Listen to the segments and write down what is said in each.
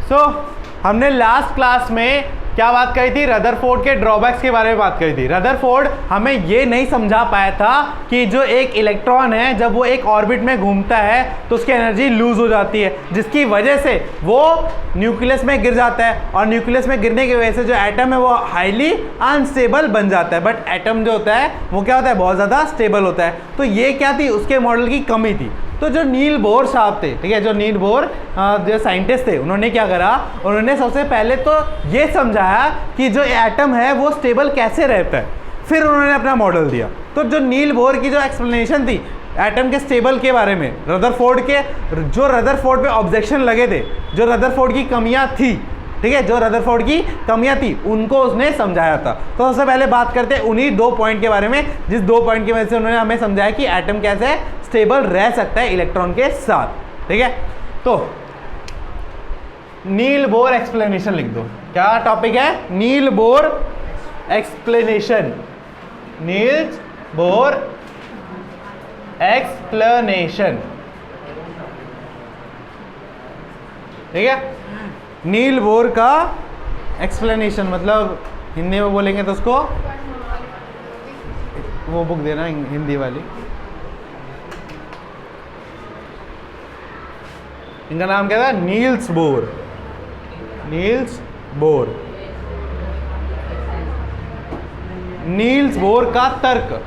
सो हमने last class में क्या बात कही थी, रदरफोर्ड के ड्रॉबैक्स के बारे में बात करी थी। रदरफोर्ड हमें ये नहीं समझा पाया था कि जो एक इलेक्ट्रॉन है जब वो एक ऑर्बिट में घूमता है तो उसकी एनर्जी लूज हो जाती है, जिसकी वजह से वो न्यूक्लियस में गिर जाता है, और न्यूक्लियस में गिरने की वजह से जो एटम है वो हाईली अनस्टेबल बन जाता है। बट एटम जो होता है वो क्या होता है, बहुत ज़्यादा स्टेबल होता है। तो ये क्या थी, उसके मॉडल की कमी थी। तो जो नील बोर साहब थे, ठीक है, जो नील बोर जो साइंटिस्ट थे, उन्होंने क्या करा, उन्होंने सबसे पहले तो ये समझाया कि जो एटम है वो स्टेबल कैसे रहता है, फिर उन्होंने अपना मॉडल दिया। तो जो नील बोर की जो एक्सप्लेनेशन थी एटम के स्टेबल के बारे में, रदरफोर्ड के जो रदरफोर्ड पे ऑब्जेक्शन लगे थे, जो रदरफोर्ड की कमियां थी, ठीक है, जो रदरफोर्ड की कमियां थी उनको उसने समझाया था। तो सबसे पहले बात करते हैं उन्हीं 2 पॉइंट के बारे में, जिस 2 पॉइंट की वजह से उन्होंने हमें समझाया कि एटम कैसे स्टेबल रह सकता है इलेक्ट्रॉन के साथ, ठीक है। तो नील बोर एक्सप्लेनेशन लिख दो। क्या टॉपिक है, Niels Bohr explanation, Niels Bohr explanation, ठीक है। नील बोर का एक्सप्लेनेशन मतलब हिंदी में बोलेंगे तो उसको वो बुक देना हिंदी वाली, इनका नाम क्या था, Niels Bohr, Niels Bohr, Niels Bohr का तर्क,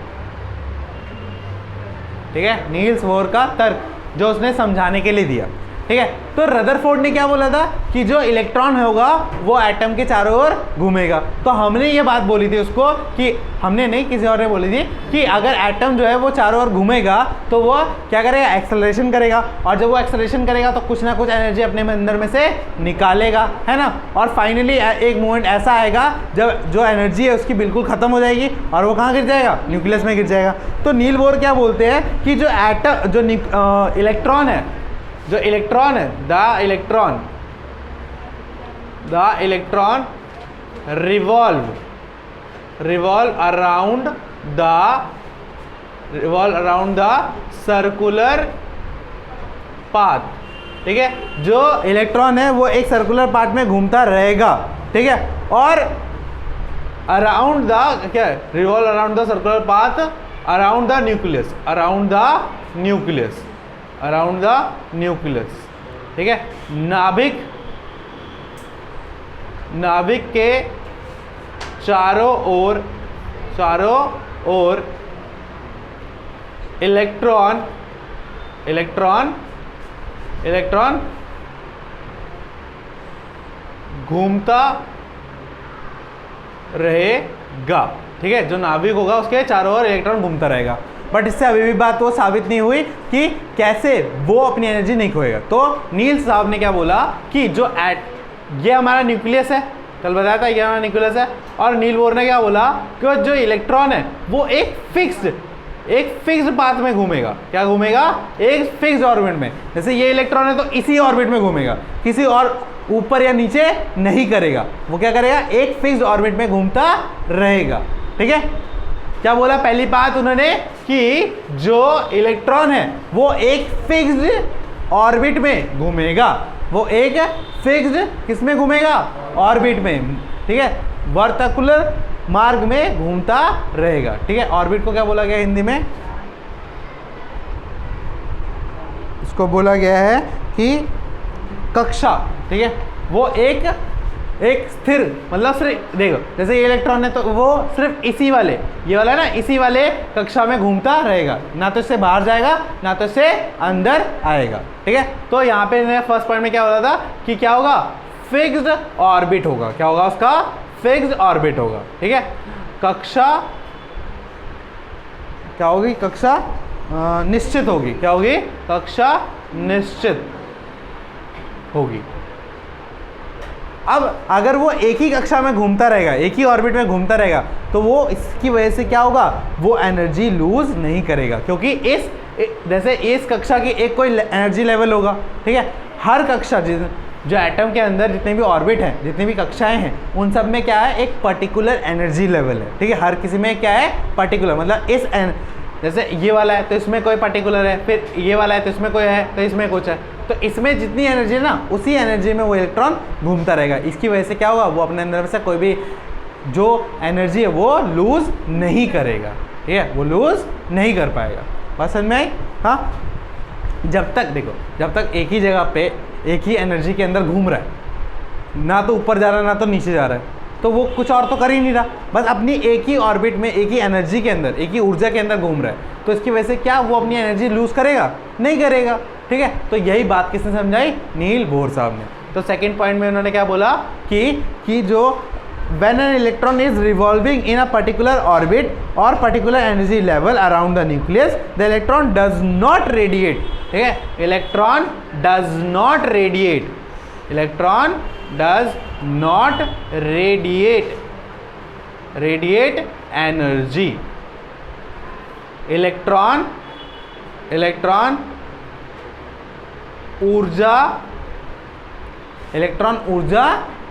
ठीक है, नील्स बोर का तर्क जो उसने समझाने के लिए दिया, ठीक है। तो रदरफोर्ड ने क्या बोला था कि जो इलेक्ट्रॉन होगा वो एटम के चारों ओर घूमेगा। तो हमने ये बात बोली थी उसको, कि हमने नहीं, किसी और ने बोली थी कि अगर एटम जो है वो चारों ओर घूमेगा तो वो क्या करेगा, एक्सेलरेशन करेगा, और जब वो एक्सेलरेशन करेगा तो कुछ ना कुछ एनर्जी अपने अंदर में से निकालेगा, है ना। और फाइनली एक मोमेंट ऐसा आएगा जब जो एनर्जी है उसकी बिल्कुल ख़त्म हो जाएगी और वो कहाँ गिर जाएगा, न्यूक्लियस में गिर जाएगा। तो नील बोर क्या बोलते हैं कि जो एटम जो इलेक्ट्रॉन है, जो इलेक्ट्रॉन है, the electron revolve around the circular path, ठीक है। जो इलेक्ट्रॉन है वो एक सर्कुलर पाथ में घूमता रहेगा, ठीक है, और अराउंड द क्या, revolve around the circular path around the nucleus, around the nucleus, ठीक है। नाभिक के चारों ओर इलेक्ट्रॉन घूमता रहेगा, ठीक है। जो नाभिक होगा उसके चारों ओर इलेक्ट्रॉन घूमता रहेगा। बट इससे अभी भी बात वो साबित नहीं हुई कि कैसे वो अपनी एनर्जी नहीं खोएगा। तो नील्स साहब ने क्या बोला कि जो ये हमारा न्यूक्लियस है, कल बताया था ये हमारा न्यूक्लियस है, और नील बोर ने क्या बोला कि जो इलेक्ट्रॉन है वो एक फिक्स्ड पाथ में घूमेगा। क्या घूमेगा, एक फिक्स्ड ऑर्बिट में। जैसे ये इलेक्ट्रॉन है तो इसी ऑर्बिट में घूमेगा, किसी और ऊपर या नीचे नहीं करेगा, वो क्या करेगा, एक फिक्स्ड ऑर्बिट में घूमता रहेगा, ठीक है। क्या बोला, पहली बात उन्होंने कि जो इलेक्ट्रॉन है वो एक फिक्स्ड ऑर्बिट में घूमेगा, वो एक फिक्स्ड किस में घूमेगा, ऑर्बिट में, ठीक है, वर्टिकुलर मार्ग में घूमता रहेगा, ठीक है। ऑर्बिट को क्या बोला गया हिंदी में, इसको बोला गया है कि कक्षा, ठीक है। वो एक स्थिर, मतलब सिर्फ देखो जैसे ये इलेक्ट्रॉन है तो वो सिर्फ इसी वाले, ये वाला ना, इसी वाले कक्षा में घूमता रहेगा, ना तो इससे बाहर जाएगा ना तो इससे अंदर आएगा, ठीक है। तो यहाँ पे फर्स्ट पॉइंट में क्या बोला था कि क्या होगा, फिक्स्ड ऑर्बिट होगा। क्या होगा उसका, फिक्स्ड ऑर्बिट होगा, ठीक है। कक्षा क्या होगी, कक्षा निश्चित होगी। क्या होगी, कक्षा निश्चित होगी। अब अगर वो एक ही कक्षा में घूमता रहेगा, एक ही ऑर्बिट में घूमता रहेगा, तो वो इसकी वजह से क्या होगा, वो एनर्जी लूज नहीं करेगा, क्योंकि जैसे इस कक्षा की एक कोई एनर्जी लेवल होगा, ठीक है। हर कक्षा जो एटम के अंदर जितने भी ऑर्बिट हैं, जितनी भी कक्षाएं हैं, उन सब में क्या है, एक पर्टिकुलर एनर्जी लेवल है, ठीक है। हर किसी में क्या है, पर्टिकुलर, मतलब जैसे ये वाला है तो इसमें कोई पर्टिकुलर है, फिर ये वाला है तो इसमें कोई है, तो इसमें कुछ है, तो इसमें जितनी एनर्जी है ना उसी एनर्जी में वो इलेक्ट्रॉन घूमता रहेगा। इसकी वजह से क्या होगा, वो अपने अंदर से कोई भी जो एनर्जी है वो लूज नहीं करेगा, ठीक है, वो लूज नहीं कर पाएगा। बात समझ में आई? हाँ, जब तक देखो, जब तक एक ही जगह पे एक ही एनर्जी के अंदर घूम रहा है, ना तो ऊपर जा रहा है ना तो नीचे जा रहा है, तो वो कुछ और तो कर ही नहीं रहा, बस अपनी एक ही ऑर्बिट में एक ही एनर्जी के अंदर एक ही ऊर्जा के अंदर घूम रहा है, तो इसकी वजह से क्या वो अपनी एनर्जी लूज करेगा? नहीं करेगा, ठीक है। तो यही बात किसने समझाई? नील बोर साहब ने। तो सेकंड पॉइंट में उन्होंने क्या बोला कि जो when an electron is revolving in a particular orbit or particular energy level around the nucleus, the electron does not radiate, ठीक है, electron does not radiate, electron does not radiate energy, electron ऊर्जा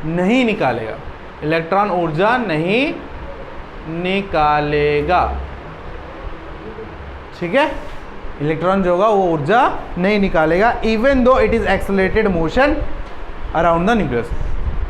नहीं निकालेगा, electron ऊर्जा नहीं निकालेगा, ठीक है, इलेक्ट्रॉन जो होगा वो ऊर्जा नहीं निकालेगा, even though it is accelerated motion around the nucleus.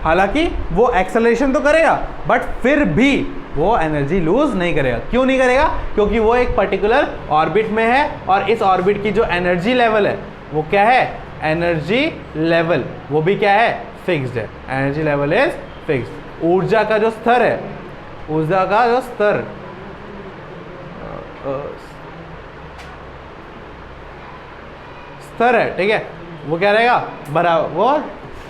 हालांकि वो एक्सेलरेशन तो करेगा बट फिर भी वो एनर्जी लूज नहीं करेगा। क्यों नहीं करेगा? क्योंकि वो एक पर्टिकुलर ऑर्बिट में है और इस ऑर्बिट की जो एनर्जी लेवल है वो क्या है? एनर्जी लेवल, वो भी क्या है? फिक्स्ड है। Energy level is fixed. ऊर्जा का जो स्तर है, ऊर्जा का जो स्तर है, ठीक है, वो क्या रहेगा? बराबर, वो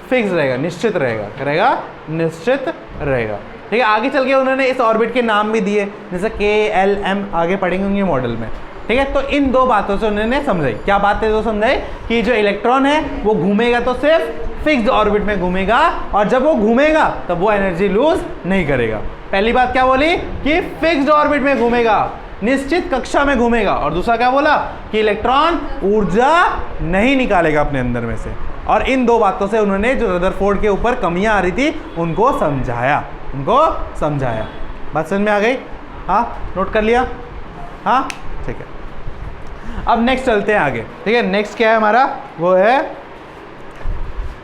फिक्स रहेगा, निश्चित रहेगा, करेगा निश्चित रहेगा, ठीक है। आगे चल के उन्होंने इस ऑर्बिट के नाम भी दिए, जैसे KLM, आगे पढ़ेंगे उनके मॉडल में, ठीक है। तो इन दो बातों से उन्होंने समझाई। क्या बातें दो समझाई? कि जो इलेक्ट्रॉन है वो घूमेगा तो सिर्फ फिक्स्ड ऑर्बिट में घूमेगा, और जब वो घूमेगा तब वो एनर्जी लूज नहीं करेगा। पहली बात क्या बोली? कि फिक्स्ड ऑर्बिट में घूमेगा, निश्चित कक्षा में घूमेगा, और दूसरा क्या बोला? कि इलेक्ट्रॉन ऊर्जा नहीं निकालेगा अपने अंदर में से। और इन दो बातों से उन्होंने जो रदरफोर्ड के ऊपर कमियां आ रही थी उनको समझाया, बात समझ में आ गई? हाँ, नोट कर लिया? हाँ, ठीक है। अब नेक्स्ट चलते हैं आगे, ठीक है। नेक्स्ट क्या है हमारा? वो है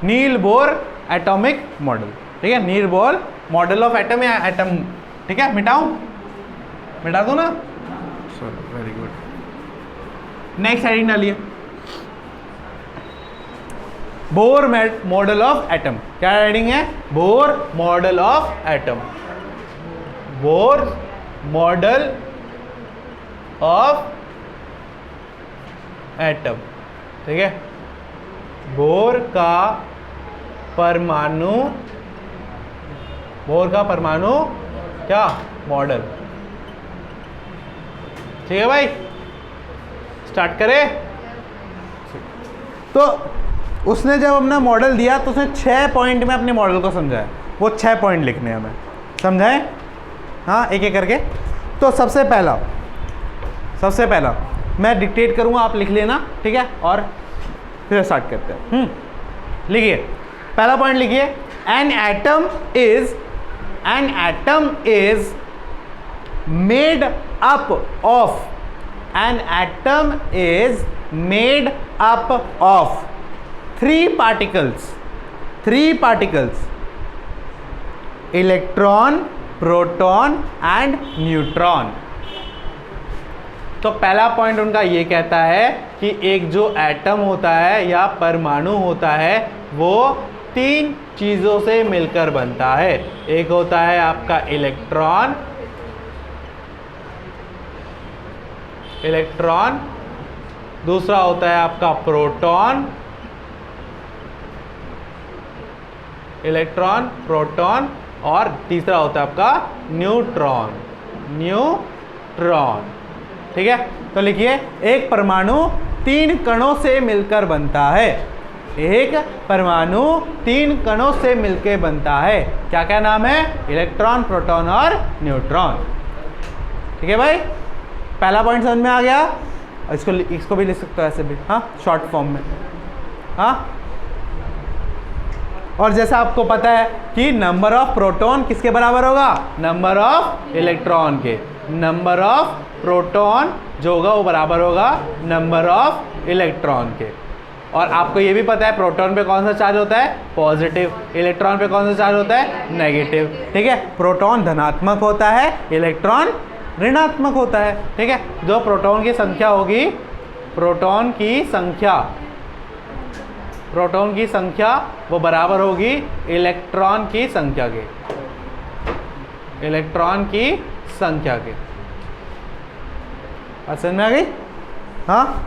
नील बोर एटॉमिक मॉडल, ठीक है। Niels Bohr model of atom या एटम, ठीक है। मिटा दो ना, चलो, वेरी गुड। नेक्स्ट हेडिंग डालिए, बोर मॉडल ऑफ एटम। क्या हेडिंग है? Bohr model of atom, Bohr model of atom, ठीक है। बोर का परमाणु क्या? मॉडल, ठीक है भाई, स्टार्ट करें। तो उसने जब अपना मॉडल दिया तो उसने 6 पॉइंट में अपने मॉडल को समझाया। वो 6 पॉइंट लिखने हैं हमें, समझाएं? हाँ, एक एक करके। तो सबसे पहला मैं डिक्टेट करूंगा, आप लिख लेना, ठीक है, और फिर स्टार्ट करते हैं। लिखिए, पहला पॉइंट लिखिए, an atom is made up of 3 particles, electron, proton and neutron. तो पहला पॉइंट उनका ये कहता है कि एक जो एटम होता है या परमाणु होता है वो 3 चीज़ों से मिलकर बनता है। एक होता है आपका इलेक्ट्रॉन, दूसरा होता है आपका प्रोटॉन, और तीसरा होता है आपका न्यूट्रॉन, ठीक है। तो लिखिए, एक परमाणु 3 कणों से मिलकर बनता है। एक परमाणु 3 कणों से मिलकर बनता है। क्या क्या नाम है? इलेक्ट्रॉन, प्रोटॉन और न्यूट्रॉन, ठीक है भाई। पहला पॉइंट समझ में आ गया? इसको भी लिख सकते हो ऐसे भी, हाँ, शॉर्ट फॉर्म में, हाँ। और जैसा आपको पता है कि नंबर ऑफ प्रोटॉन किसके बराबर होगा? नंबर ऑफ इलेक्ट्रॉन के। नंबर ऑफ प्रोटॉन जो होगा वो बराबर होगा नंबर ऑफ इलेक्ट्रॉन के। और आपको ये भी पता है प्रोटॉन पे कौन सा चार्ज होता है, पॉजिटिव, इलेक्ट्रॉन पे कौन सा चार्ज होता है, नेगेटिव। ठीक है, प्रोटॉन धनात्मक होता है, इलेक्ट्रॉन ऋणात्मक होता है। ठीक है, जो प्रोटॉन की संख्या होगी, प्रोटॉन की संख्या वो बराबर होगी इलेक्ट्रॉन की संख्या के, इलेक्ट्रॉन की संख्या के। समझ में आ गई? हाँ,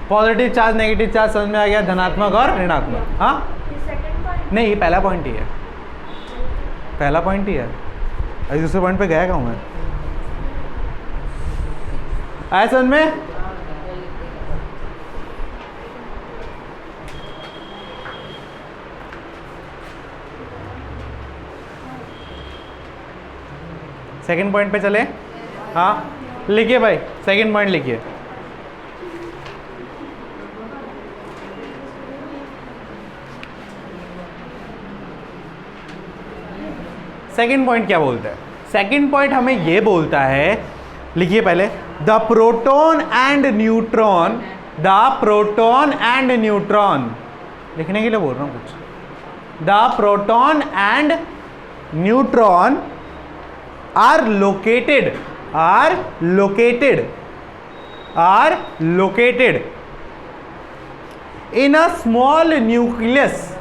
पॉजिटिव चार्ज नेगेटिव चार्ज समझ में आ गया, धनात्मक और ऋणात्मक। हाँ नहीं, ये पहला पॉइंट ही है, पहला पॉइंट ही है, अभी दूसरे पॉइंट पे गया कहूँ मैं। आया समझ में? सेकंड पॉइंट पे चले। हाँ लिखिए भाई, सेकंड पॉइंट लिखिए। सेकंड पॉइंट क्या बोलता है? सेकंड पॉइंट हमें ये बोलता है, लिखिए पहले, the proton and neutron, the proton and neutron, लिखने के लिए बोल रहा हूं कुछ। The proton and neutron are located in a small nucleus,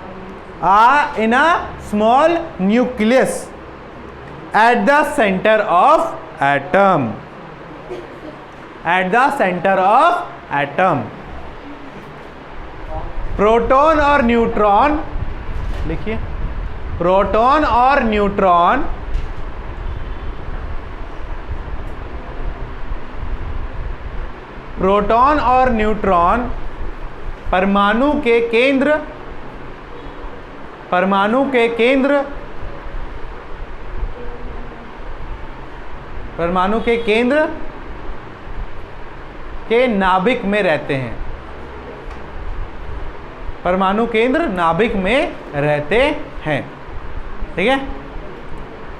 in a small nucleus at the center of atom, at the center of atom। Proton और neutron, लिखिए, proton और न्यूट्रॉन प्रोटॉन और न्यूट्रॉन परमाणु के केंद्र के नाभिक में रहते हैं, परमाणु केंद्र नाभिक में रहते हैं। ठीक है,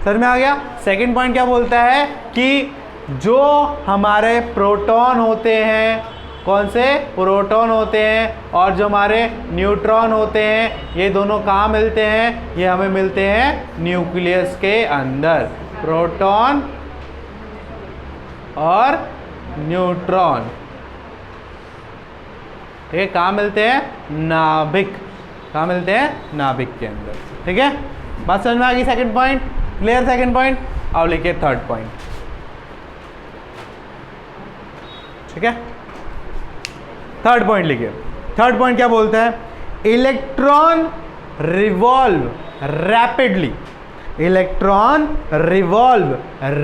समझ में आ गया? सेकंड पॉइंट क्या बोलता है कि जो हमारे प्रोटॉन होते हैं, कौन से प्रोटॉन होते हैं, और जो हमारे न्यूट्रॉन होते हैं, ये दोनों कहाँ मिलते हैं? ये हमें मिलते हैं न्यूक्लियस के अंदर। प्रोटॉन और न्यूट्रॉन, ठीक है, कहाँ मिलते हैं? नाभिक। कहाँ मिलते हैं? नाभिक के अंदर। ठीक है, बात समझ में आ गई? Second point clear? Second point. अब लिखिए थर्ड पॉइंट। ठीक है, थर्ड पॉइंट लिखिए। थर्ड पॉइंट क्या बोलता है? Electron revolve rapidly, electron revolve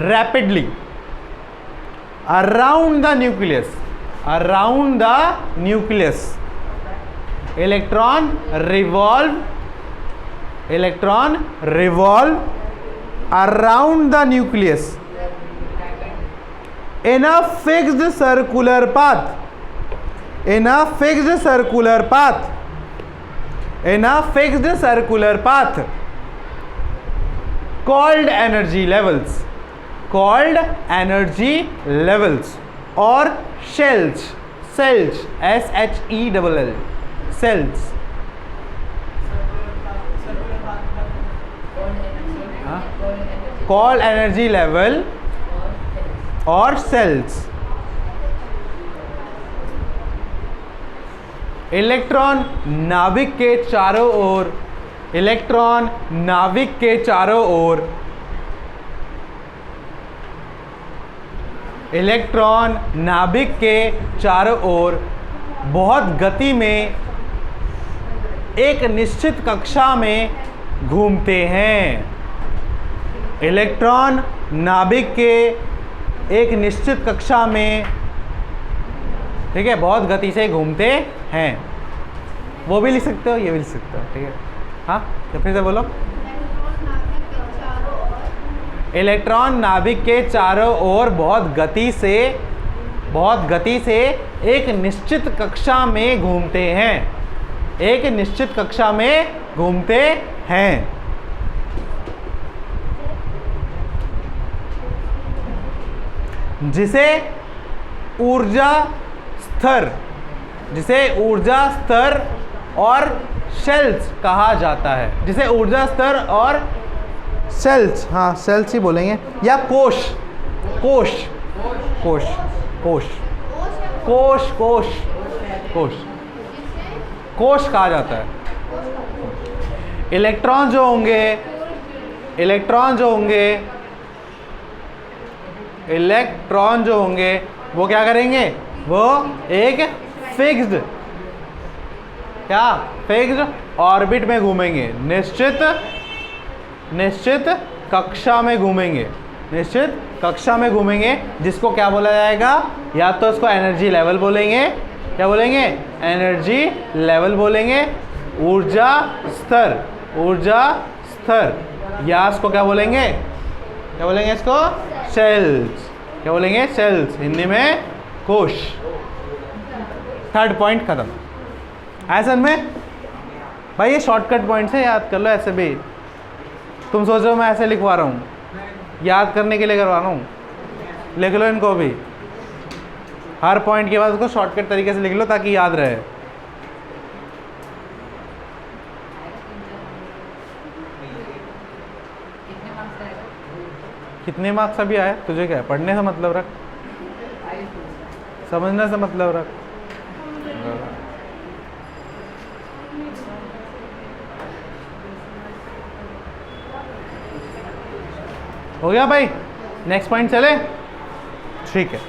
rapidly around the nucleus, around the nucleus. Electron revolve around the nucleus in a fixed circular path, in a fixed circular path, in a fixed circular path called energy levels, called energy levels, or shells, cells, SHELL, cells, called energy level और sales. Electron नाभिक के चारों ओर, electron नाभिक के चारों ओर, electron नाभिक के चारों ओर बहुत गति में एक निश्चित कक्षा में घूमते हैं। इलेक्ट्रॉन नाभिक के एक निश्चित कक्षा में, ठीक है, बहुत गति से घूमते हैं। वो भी लिख सकते हो, ये भी लिख सकते हो। ठीक है, हाँ तो फिर से बोलो। इलेक्ट्रॉन नाभिक के चारों ओर बहुत गति से एक निश्चित कक्षा में घूमते हैं, एक निश्चित कक्षा में घूमते हैं। जिसे ऊर्जा स्तर, जिसे ऊर्जा स्तर और शेल्स कहा जाता है, जिसे ऊर्जा स्तर और शेल्स, हाँ शेल्स ही बोलेंगे, या कोश, कोश कोश कोश कोश कोश कोश कोश कहा जाता है। इलेक्ट्रॉन जो होंगे, इलेक्ट्रॉन जो होंगे, इलेक्ट्रॉन जो होंगे वो क्या करेंगे, वो एक फिक्स्ड, क्या फिक्स्ड ऑर्बिट में घूमेंगे, निश्चित निश्चित कक्षा में घूमेंगे, निश्चित कक्षा में घूमेंगे, जिसको क्या बोला जाएगा, या तो उसको एनर्जी लेवल बोलेंगे, क्या बोलेंगे, एनर्जी लेवल बोलेंगे, ऊर्जा स्तर, ऊर्जा स्तर, या इसको क्या बोलेंगे, क्या बोलेंगे इसको, शेल्स, क्या बोलेंगे, शेल्स, हिंदी में कोश। थर्ड पॉइंट खत्म। ऐसा में भाई ये शॉर्टकट पॉइंट है, याद कर लो ऐसे भी। तुम सोचो मैं ऐसे लिखवा रहा हूँ, याद करने के लिए करवा रहा हूँ, लिख लो इनको भी, हर पॉइंट के बाद उसको शॉर्टकट तरीके से लिख लो ताकि याद रहे। कितने मार्क्स अभी आए तुझे, क्या है पढ़ने से मतलब रख, समझने से मतलब रख। हो गया भाई, नेक्स्ट पॉइंट चले, ठीक है,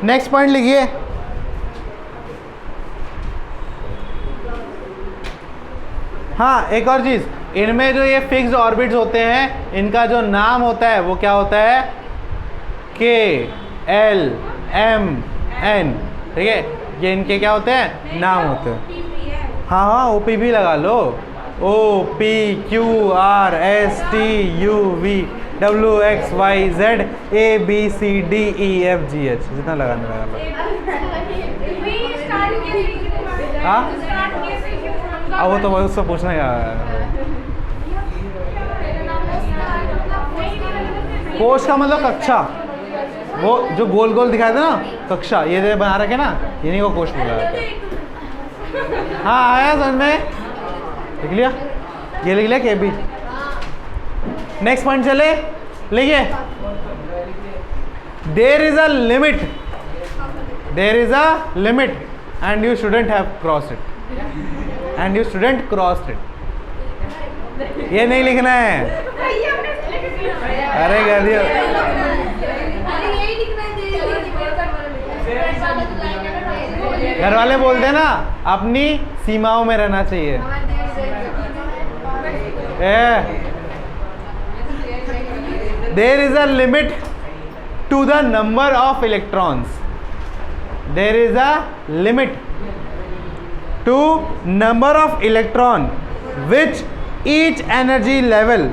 नेक्स्ट पॉइंट लिखिए। हाँ एक और चीज, इनमें जो ये फिक्स्ड ऑर्बिट्स होते हैं, इनका जो नाम होता है वो क्या होता है, के एल एम एन, ठीक है, ये इनके क्या होते हैं, नाम होते हैं। हाँ हाँ ओ पी भी लगा लो, O P Q R S T U V W X Y Z A B C D E F G H, जितना लगाने लगा लो। हाँ अब वो तो भाई उससे पूछना क्या है। कोश का मतलब कक्षा, वो जो गोल गोल दिखाए थे ना कक्षा, ये जो बना रखे ना, इन्हीं को कोश बोला जाता है। हाँ आया समझ में, लिख लिया, ये लिख लिया के बी। नेक्स्ट पॉइंट चले, लिखिए, there is a limit, there is a limit and you shouldn't have cross it, and you shouldn't cross it, ये नहीं लिखना है। अरे कर दिया, घर वाले बोलते हैं ना अपनी सीमाओं में रहना चाहिए। There is a limit to the number of electrons. There is a limit to number of electron which each energy level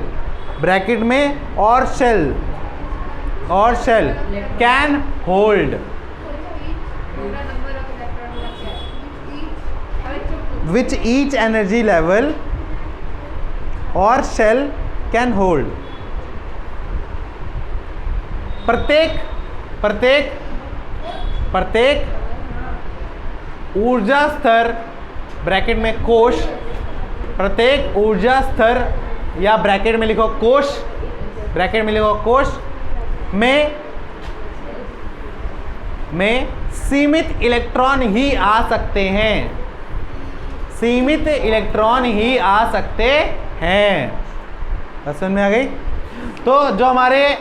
bracket में और shell can hold, which each energy level और shell can hold। प्रत्येक ऊर्जा स्तर bracket में कोश, प्रत्येक ऊर्जा स्तर या ब्रैकेट में लिखो कोश, ब्रैकेट में लिखो कोश में सीमित इलेक्ट्रॉन ही आ सकते हैं, सीमित इलेक्ट्रॉन ही आ सकते हैं। समझ में आ गई। तो जो हमारे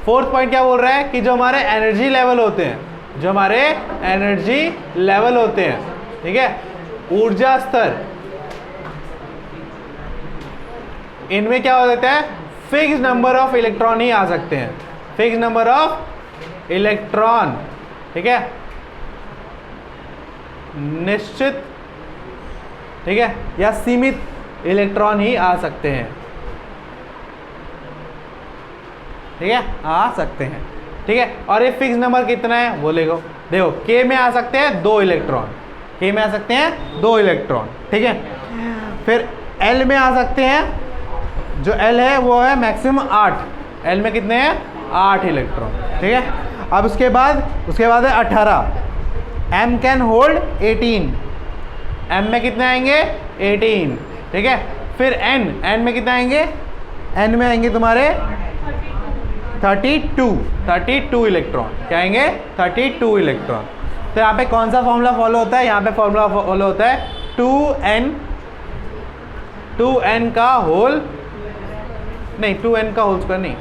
फोर्थ पॉइंट क्या बोल रहा है कि जो हमारे एनर्जी लेवल होते हैं, जो हमारे एनर्जी लेवल होते हैं, ठीक है, ऊर्जा स्तर, इनमें क्या हो जाता है, फिक्स नंबर ऑफ इलेक्ट्रॉन ही आ सकते हैं, फिक्स नंबर ऑफ इलेक्ट्रॉन, ठीक है, निश्चित, ठीक है, या सीमित इलेक्ट्रॉन ही आ सकते हैं, ठीक है, आ सकते हैं, ठीक है। और ये फिक्स नंबर कितना है वो देखो के में आ सकते हैं 2 इलेक्ट्रॉन, के में आ सकते हैं 2 इलेक्ट्रॉन, ठीक है। फिर एल में आ सकते हैं, जो एल है वो है मैक्सिमम 8, एल में कितने हैं 8 इलेक्ट्रॉन, ठीक है। अब उसके बाद है 18, m कैन होल्ड 18, m में कितने आएंगे 18, ठीक है। फिर n में कितने आएंगे, n में आएंगे तुम्हारे 32 इलेक्ट्रॉन, क्या आएंगे 32 इलेक्ट्रॉन। तो यहाँ पे कौन सा फॉर्मूला फॉलो होता है, यहाँ पे फॉर्मूला फॉलो होता है 2n का होल, नहीं 2n का होल स्क्वायर नहीं,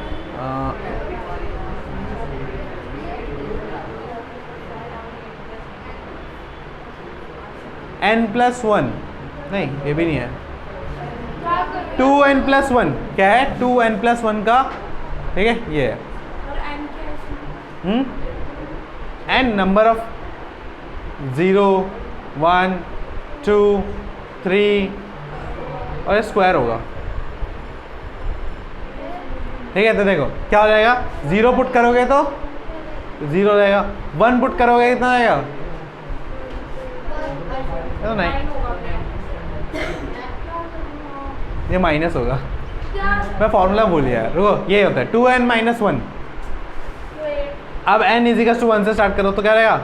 n+1, नहीं ये भी नहीं है, 2n+1 क्या है, 2n+1 का, ठीक है ये है n नंबर ऑफ 0 1 2 3 और ये स्क्वायर होगा, ठीक है। तो देखो क्या हो जाएगा, 0 पुट करोगे तो 0 हो जाएगा, 1 पुट करोगे कितना आएगा, तो नहीं ये माइनस होगा, मैं फॉर्मूला भूल गया, रुको ये होता है 2n-1। अब n = 1 से स्टार्ट करो तो क्या रहेगा,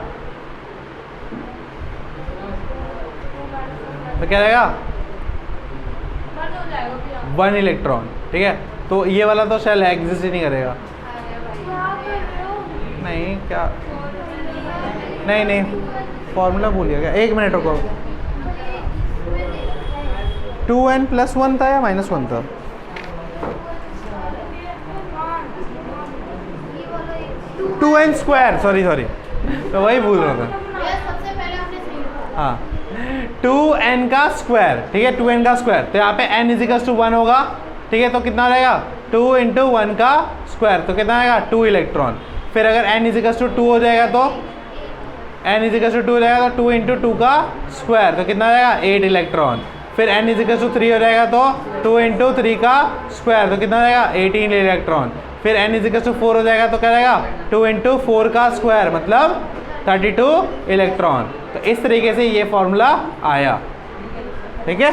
तो क्या रहेगा 1 इलेक्ट्रॉन, ठीक है। तो ये वाला तो शेल एग्जिस्ट ही नहीं करेगा, नहीं क्या, नहीं फॉर्मूला भूल गया क्या, 1 मिनट रुको, 2n+1 था या -1 था, टू एन स्क्वायर, सॉरी तो वही भूल रहा था, हाँ 2n का स्क्वायर, ठीक है 2n का स्क्वायर। तो यहाँ पे n = 1 होगा, ठीक है। तो कितना रहेगा 2 × 1 का स्क्वायर, तो कितना आएगा 2 इलेक्ट्रॉन। फिर अगर n = 2 हो जाएगा तो n = 2 हो जाएगा तो 2 × 2 का स्क्वायर, तो कितना आएगा 8 इलेक्ट्रॉन। फिर n = 3 हो जाएगा तो 2 × 3 का स्क्वायर, तो कितना रहेगा 18 इलेक्ट्रॉन। फिर n = 4 हो जाएगा तो क्या रहेगा 2 × 4 का स्क्वायर, मतलब 32 इलेक्ट्रॉन। तो इस तरीके से ये फॉर्मूला आया, ठीक है।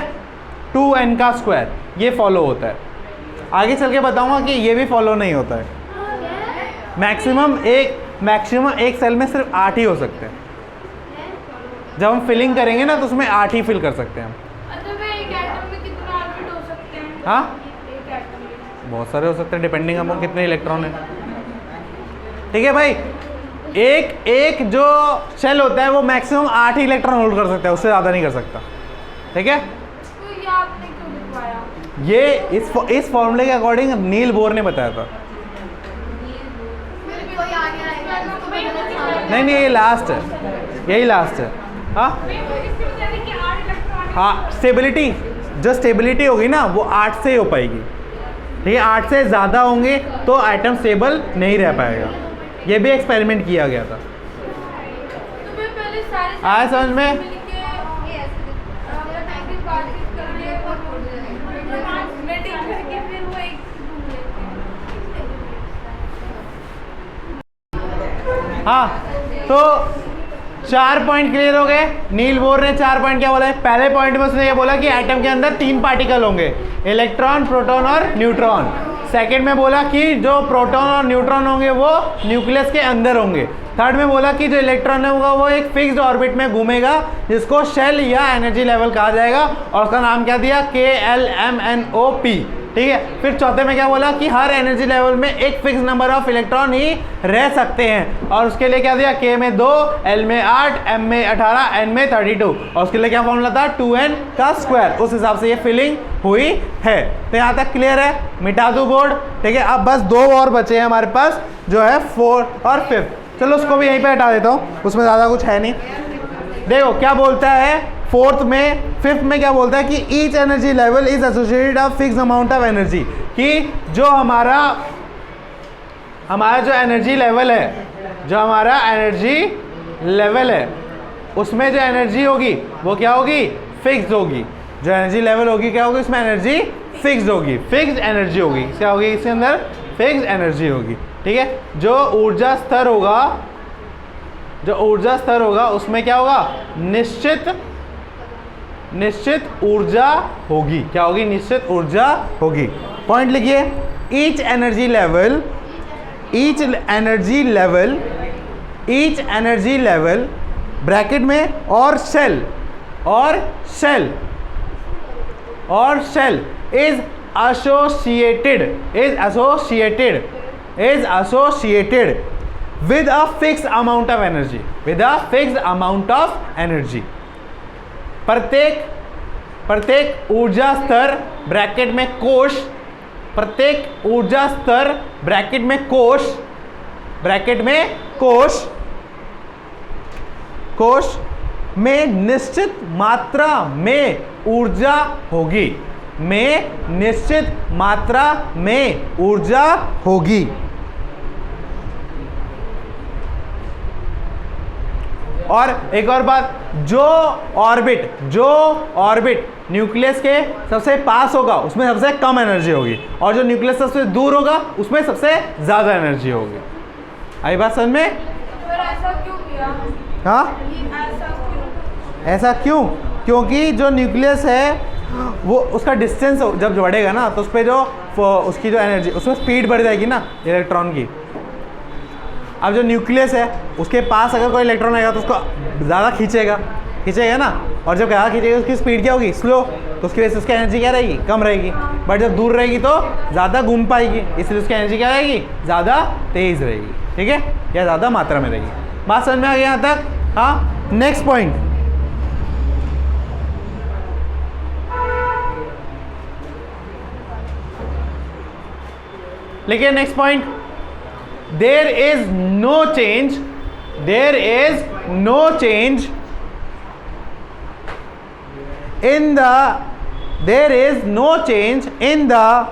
2n का स्क्वायर ये फॉलो होता है, आगे चल के बताऊंगा कि ये भी फॉलो नहीं होता है। मैक्सिमम एक सेल में सिर्फ 8 ही हो सकते हैं, जब हम फिलिंग करेंगे ना तो उसमें 8 ही फिल कर सकते हैं हम। हाँ बहुत सारे हो सकते हैं, डिपेंडिंग अपॉन कितने इलेक्ट्रॉन है, ठीक है भाई। एक जो शेल होता है वो मैक्सिमम 8 ही इलेक्ट्रॉन होल्ड कर सकता है, उससे ज़्यादा नहीं कर सकता, ठीक है। तो ये आपने क्यों लिखवाया? ये इस फॉर्मूले के अकॉर्डिंग नील बोर ने बताया था। नहीं ये लास्ट है, यही लास्ट है। हाँ स्टेबिलिटी, जो स्टेबिलिटी होगी ना वो 8 से ही हो पाएगी, ठीक है। 8 से ज़्यादा होंगे तो आइटम स्टेबल नहीं रह पाएगा, ये भी एक्सपेरिमेंट किया गया था। आया समझ में? हाँ तो 4 पॉइंट क्लियर हो गए। नील बोर ने 4 पॉइंट क्या बोला है, पहले पॉइंट में उसने ये बोला कि एटम के अंदर 3 पार्टिकल होंगे, इलेक्ट्रॉन, प्रोटॉन और न्यूट्रॉन। सेकंड में बोला कि जो प्रोटॉन और न्यूट्रॉन होंगे वो न्यूक्लियस के अंदर होंगे। थर्ड में बोला कि जो इलेक्ट्रॉन होगा वो एक फिक्स्ड ऑर्बिट में घूमेगा जिसको शेल या एनर्जी लेवल कहा जाएगा, और उसका नाम क्या दिया, KLMNOP, ठीक है। फिर चौथे में क्या बोला कि हर एनर्जी लेवल में एक फिक्स नंबर ऑफ इलेक्ट्रॉन ही रह सकते हैं, और उसके लिए क्या दिया, K में 2, L में 8, M में 18, N में 32, और उसके लिए क्या फॉर्मूला था 2n का स्क्वायर। उस हिसाब से ये फिलिंग हुई है। तो यहाँ तक क्लियर है, मिटा दो बोर्ड, ठीक है। अब बस 2 और बचे हैं हमारे पास, जो है 4 और 5। चलो उसको भी यहीं पे हटा देता हूँ, उसमें ज़्यादा कुछ है नहीं। देखो क्या बोलता है फिफ्थ में क्या बोलता है कि each energy level is associated a fix amount of energy, कि जो हमारा जो एनर्जी लेवल है, जो हमारा एनर्जी लेवल है उसमें जो एनर्जी होगी वो क्या होगी, फिक्स होगी। जो एनर्जी लेवल होगी क्या होगी, उसमें एनर्जी फिक्स होगी, फिक्स एनर्जी होगी। क्या होगी इसके अंदर, फिक्स एनर्जी होगी, ठीक है। जो ऊर्जा स्तर होगा उसमें क्या होगा, निश्चित ऊर्जा होगी। क्या होगी, निश्चित ऊर्जा होगी। पॉइंट लिखिए, each energy level each energy level bracket में और shell is associated with a fixed amount of energy. प्रत्येक ऊर्जा स्तर ब्रैकेट में कोश, प्रत्येक ऊर्जा स्तर ब्रैकेट में कोश में निश्चित मात्रा में ऊर्जा होगी, और एक और बात, जो ऑर्बिट न्यूक्लियस के सबसे पास होगा उसमें सबसे कम एनर्जी होगी, और जो न्यूक्लियस सबसे दूर होगा उसमें सबसे ज़्यादा एनर्जी होगी। आई बात समझ में? पर ऐसा क्यों किया? हाँ, ऐसा क्यों? क्योंकि जो न्यूक्लियस है वो उसका डिस्टेंस जब बढ़ेगा ना तो उस पर उसकी जो एनर्जी, उसमें स्पीड बढ़ जाएगी ना इलेक्ट्रॉन की। अब जो न्यूक्लियस है उसके पास अगर कोई इलेक्ट्रॉन आएगा तो उसको ज़्यादा खींचेगा ना, और जब ज़्यादा खींचेगा उसकी स्पीड क्या होगी? स्लो। तो उसकी वजह से उसकी एनर्जी क्या रहेगी? कम रहेगी। बट जब दूर रहेगी तो ज़्यादा घूम पाएगी, इसलिए उसकी एनर्जी क्या रहेगी? ज़्यादा तेज़ रहेगी, ठीक है, या ज़्यादा मात्रा में रहेगी। बात समझ में आ गई यहाँ तक? हाँ, नेक्स्ट पॉइंट, लिखिए next point, there is no change in the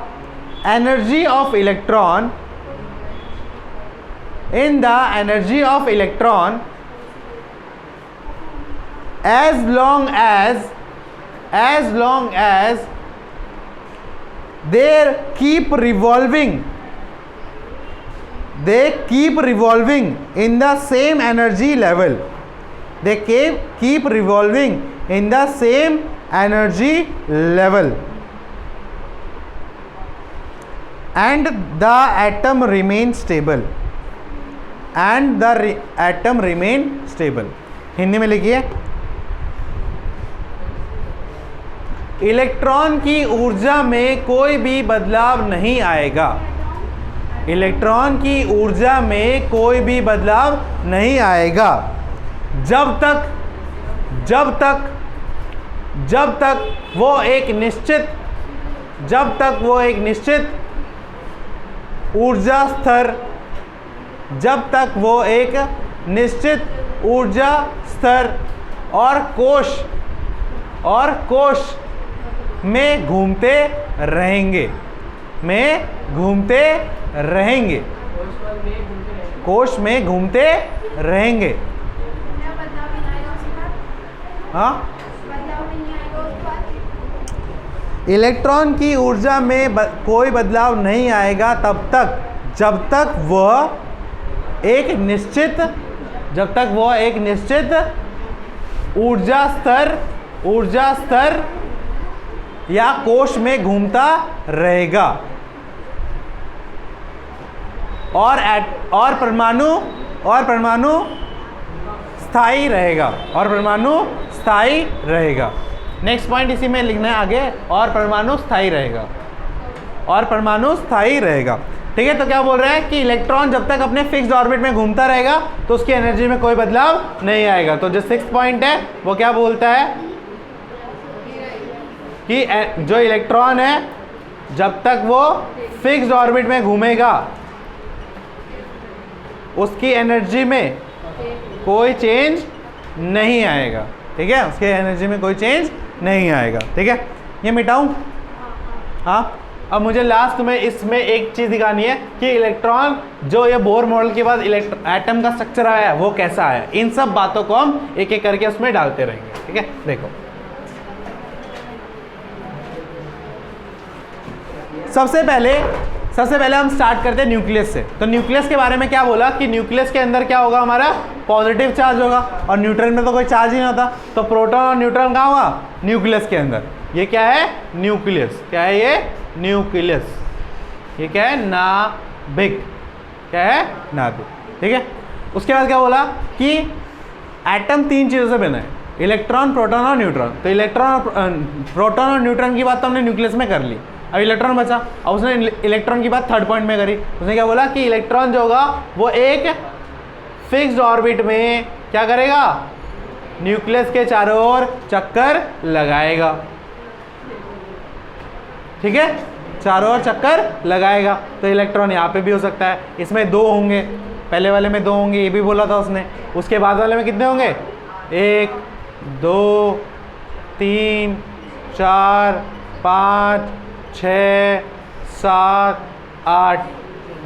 energy of electron as long as they keep revolving in the same energy level. They keep revolving in the same energy level, and the atom remains stable. Hindi में लिखिए, electron की ऊर्जा में कोई भी बदलाव नहीं आएगा। इलेक्ट्रॉन की ऊर्जा में कोई भी बदलाव नहीं आएगा जब तक वो एक निश्चित ऊर्जा स्तर और कोश में घूमते रहेंगे, कोश में घूमते रहेंगे। हाँ, इलेक्ट्रॉन की ऊर्जा में कोई बदलाव नहीं आएगा जब तक वह एक निश्चित ऊर्जा स्तर या कोश में घूमता रहेगा, और परमाणु स्थायी रहेगा। नेक्स्ट पॉइंट इसी में लिखना है आगे, और परमाणु स्थायी रहेगा। ठीक है, तो क्या बोल रहे हैं कि इलेक्ट्रॉन जब तक अपने फिक्स्ड ऑर्बिट में घूमता रहेगा तो उसकी एनर्जी में कोई बदलाव नहीं आएगा। तो जो 6th पॉइंट है वो क्या बोलता है कि जो इलेक्ट्रॉन है जब तक वो फिक्स्ड ऑर्बिट में घूमेगा उसकी एनर्जी में कोई चेंज नहीं आएगा। ठीक है, उसके एनर्जी में कोई चेंज नहीं आएगा। ठीक है, ये मिटाऊं? हाँ, अब मुझे लास्ट में इसमें एक चीज़ दिखानी है कि इलेक्ट्रॉन जो ये बोर मॉडल के बाद एटम का स्ट्रक्चर आया है वो कैसा आया। इन सब बातों को हम एक एक करके उसमें डालते रहेंगे। ठीक है, देखो सबसे पहले हम स्टार्ट करते हैं न्यूक्लियस से। तो न्यूक्लियस के बारे में क्या बोला कि न्यूक्लियस के अंदर क्या होगा, हमारा पॉजिटिव चार्ज होगा, और न्यूट्रॉन में तो कोई चार्ज ही नहीं होता। तो प्रोटॉन और न्यूट्रॉन कहाँ होगा? न्यूक्लियस के अंदर। ये क्या है? न्यूक्लियस। क्या है ये? न्यूक्लियस। ये क्या है? नाभिक। क्या है? नाभिक। ठीक है, उसके बाद क्या बोला कि एटम 3 चीज़ों से बना है, इलेक्ट्रॉन, प्रोटॉन और न्यूट्रॉन। तो इलेक्ट्रॉन, प्रोटॉन और न्यूट्रॉन की बात तो हमने न्यूक्लियस में कर ली, अब इलेक्ट्रॉन बचा। अब उसने इलेक्ट्रॉन की बात थर्ड पॉइंट में करी। उसने क्या बोला कि इलेक्ट्रॉन जो होगा वो एक फिक्स्ड ऑर्बिट में क्या करेगा, न्यूक्लियस के चारों ओर चक्कर लगाएगा। ठीक है, चारों ओर चक्कर लगाएगा। तो इलेक्ट्रॉन यहाँ पे भी हो सकता है, इसमें 2 होंगे, पहले वाले में 2 होंगे, ये भी बोला था उसने। उसके बाद वाले में कितने होंगे, 1 2 3 4 5 6 7 8,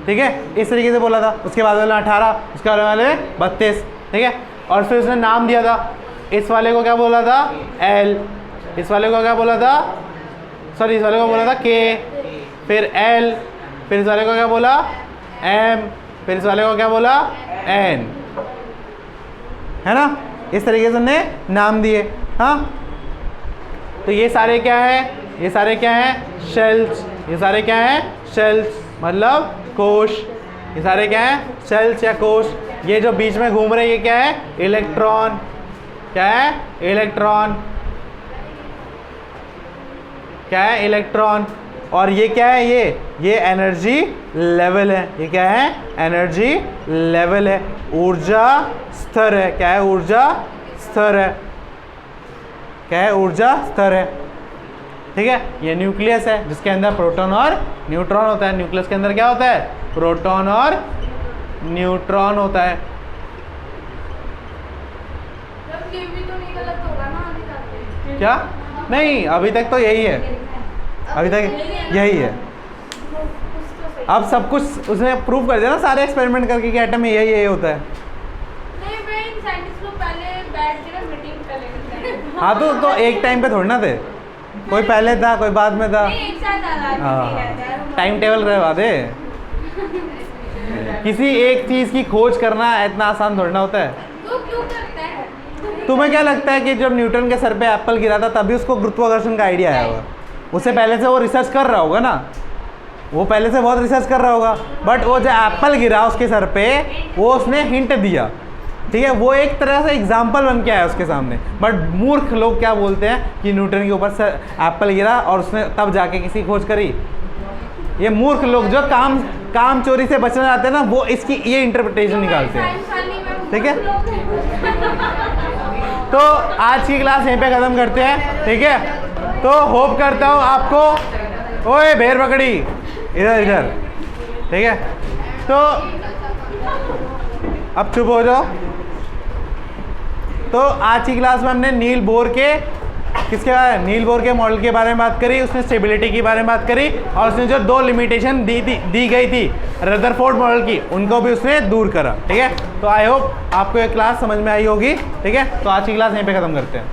ठीक है, इस तरीके से बोला था। उसके बाद वाले में 18, उसके वाले में 32, ठीक है। और फिर उसने नाम दिया था, इस वाले को क्या बोला था, L, इस वाले को क्या बोला था, सॉरी, इस वाले को बोला था K, फिर L, फिर इस वाले को क्या बोला M, फिर इस वाले को क्या बोला N, है ना। इस तरीके से हमने नाम दिए। हाँ, तो ये सारे क्या है, ये सारे क्या हैं, शेल्स। ये सारे क्या हैं, शेल्स, मतलब कोश। ये सारे क्या हैं, शेल्स या कोश। ये जो बीच में घूम रहे हैं ये क्या है, इलेक्ट्रॉन। क्या है, इलेक्ट्रॉन। क्या है, इलेक्ट्रॉन। और ये क्या है, ये एनर्जी लेवल है। ये क्या है, एनर्जी लेवल है, ऊर्जा स्तर है। क्या है, ऊर्जा स्तर है। क्या है, ऊर्जा स्तर है। ठीक है, ये न्यूक्लियस है जिसके अंदर प्रोटॉन और न्यूट्रॉन होता है। न्यूक्लियस के अंदर क्या होता है, प्रोटॉन और न्यूट्रॉन होता है। ये भी तो नहीं गलत होगा ना आगे जाके। क्या, नहीं, अभी तक तो यही है, अभी तक यही है। अब सब कुछ उसने प्रूव कर दिया ना, सारे एक्सपेरिमेंट करके कि एटम में यही होता है। नहीं, मैं इन साइंटिस्ट लोग पहले बैठ के ना मीटिंग कर लेते हैं। हाँ, तो एक टाइम पे थोड़ी ना थे, कोई पहले था कोई बाद में था। नहीं, एक साथ आ रहा हाँ, टाइम टेबल करवा दे। किसी एक चीज़ की खोज करना इतना आसान थोड़ी ना होता है। तो क्यों करता है? तुम्हें क्या लगता है कि जब न्यूटन के सर पे एप्पल गिरा था तभी उसको गुरुत्वाकर्षण का आइडिया आया होगा? उससे पहले से वो रिसर्च कर रहा होगा ना, वो पहले से बहुत रिसर्च कर रहा होगा। बट वो जो एप्पल गिरा उसके सर पे, वो उसने हिंट दिया, ठीक है, वो एक तरह से एग्जाम्पल बन के आया उसके सामने। बट मूर्ख लोग क्या बोलते हैं कि न्यूटन के ऊपर से एप्पल गिरा और उसने तब जाके किसी खोज करी। ये मूर्ख लोग जो काम चोरी से बचना चाहते हैं ना, वो इसकी ये इंटरप्रिटेशन निकालते हैं। ठीक है, तो आज की क्लास यहीं पे ख़त्म करते हैं। ठीक है, तो होप करता हूँ आपको, ओए भेड़ पकड़ी, इधर इधर, ठीक है, तो अब चुप हो जाओ। तो आज की क्लास में हमने नील बोर के नील बोर के मॉडल के बारे में बात करी, उसने स्टेबिलिटी के बारे में बात करी, और उसने जो 2 लिमिटेशन दी गई थी रदरफोर्ड मॉडल की, उनको भी उसने दूर करा। ठीक है, तो आई होप आपको ये क्लास समझ में आई होगी। ठीक है, तो आज की क्लास यहीं पे ख़त्म करते हैं।